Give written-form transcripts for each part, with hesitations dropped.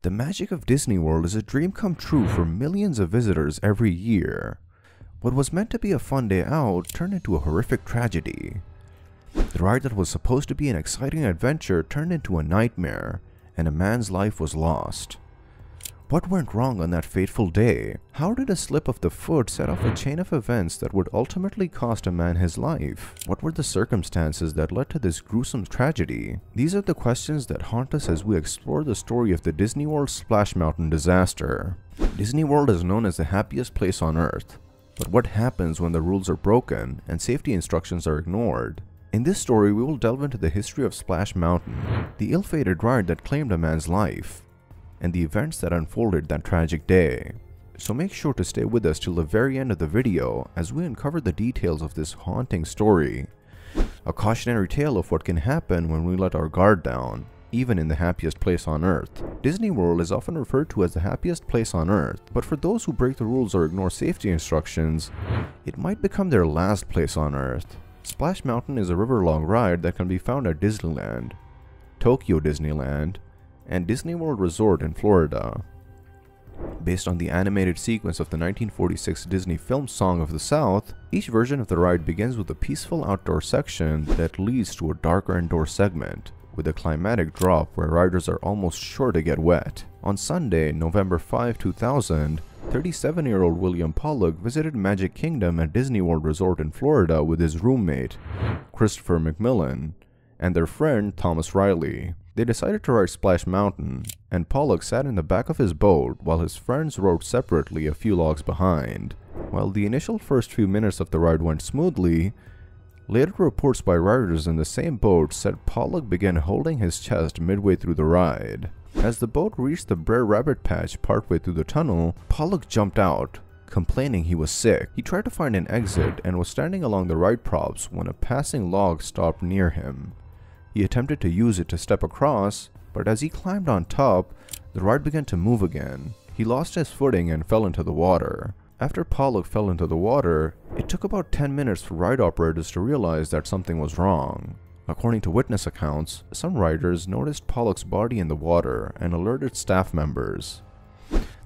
The magic of Disney World is a dream come true for millions of visitors every year. What was meant to be a fun day out turned into a horrific tragedy. The ride that was supposed to be an exciting adventure turned into a nightmare, and a man's life was lost. What went wrong on that fateful day? How did a slip of the foot set off a chain of events that would ultimately cost a man his life? What were the circumstances that led to this gruesome tragedy? These are the questions that haunt us as we explore the story of the Disney World Splash Mountain disaster. Disney World is known as the happiest place on earth. But what happens when the rules are broken and safety instructions are ignored? In this story, we will delve into the history of Splash Mountain, the ill-fated ride that claimed a man's life, and the events that unfolded that tragic day. So make sure to stay with us till the very end of the video as we uncover the details of this haunting story. A cautionary tale of what can happen when we let our guard down, even in the happiest place on earth. Disney World is often referred to as the happiest place on earth, but for those who break the rules or ignore safety instructions, it might become their last place on earth. Splash Mountain is a river-long ride that can be found at Disneyland, Tokyo Disneyland, and Disney World Resort in Florida. Based on the animated sequence of the 1946 Disney film Song of the South, each version of the ride begins with a peaceful outdoor section that leads to a darker indoor segment, with a climatic drop where riders are almost sure to get wet. On Sunday, November 5, 2000, 37-year-old William Pollock visited Magic Kingdom at Disney World Resort in Florida with his roommate, Christopher McMillan, and their friend Thomas Riley. They decided to ride Splash Mountain, and Pollock sat in the back of his boat while his friends rode separately a few logs behind. While the initial first few minutes of the ride went smoothly, later reports by riders in the same boat said Pollock began holding his chest midway through the ride. As the boat reached the Brer Rabbit patch partway through the tunnel, Pollock jumped out, complaining he was sick. He tried to find an exit and was standing along the ride props when a passing log stopped near him. He attempted to use it to step across, but as he climbed on top, the ride began to move again. He lost his footing and fell into the water. After Pollock fell into the water, it took about 10 minutes for ride operators to realize that something was wrong. According to witness accounts, some riders noticed Pollock's body in the water and alerted staff members.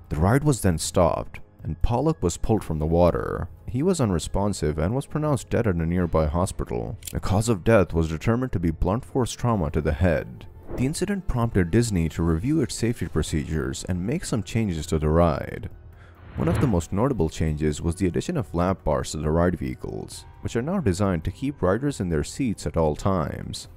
The ride was then stopped, and Pollock was pulled from the water. He was unresponsive and was pronounced dead at a nearby hospital. The cause of death was determined to be blunt force trauma to the head. The incident prompted Disney to review its safety procedures and make some changes to the ride. One of the most notable changes was the addition of lamp bars to the ride vehicles, which are now designed to keep riders in their seats at all times.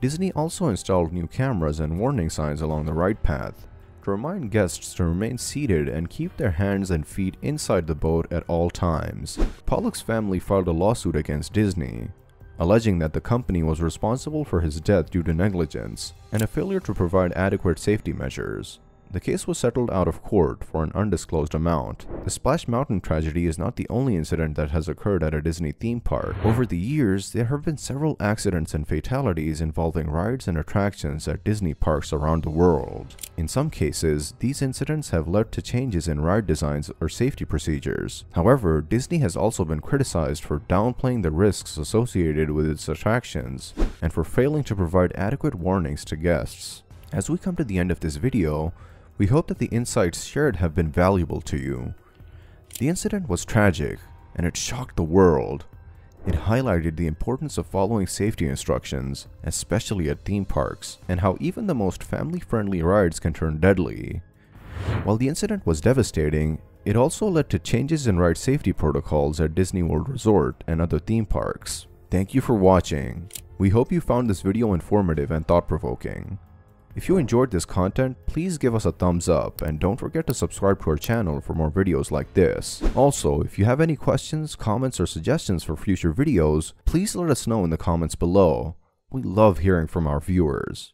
Disney also installed new cameras and warning signs along the ride path to remind guests to remain seated and keep their hands and feet inside the boat at all times. Pollock's family filed a lawsuit against Disney, alleging that the company was responsible for his death due to negligence and a failure to provide adequate safety measures. The case was settled out of court for an undisclosed amount. The Splash Mountain tragedy is not the only incident that has occurred at a Disney theme park. Over the years, there have been several accidents and fatalities involving rides and attractions at Disney parks around the world. In some cases, these incidents have led to changes in ride designs or safety procedures. However, Disney has also been criticized for downplaying the risks associated with its attractions and for failing to provide adequate warnings to guests. As we come to the end of this video, we hope that the insights shared have been valuable to you. The incident was tragic, and it shocked the world. It highlighted the importance of following safety instructions, especially at theme parks, and how even the most family-friendly rides can turn deadly. While the incident was devastating, it also led to changes in ride safety protocols at Disney World Resort and other theme parks. Thank you for watching. We hope you found this video informative and thought-provoking. If you enjoyed this content, please give us a thumbs up and don't forget to subscribe to our channel for more videos like this. Also, if you have any questions, comments, or suggestions for future videos, please let us know in the comments below. We love hearing from our viewers.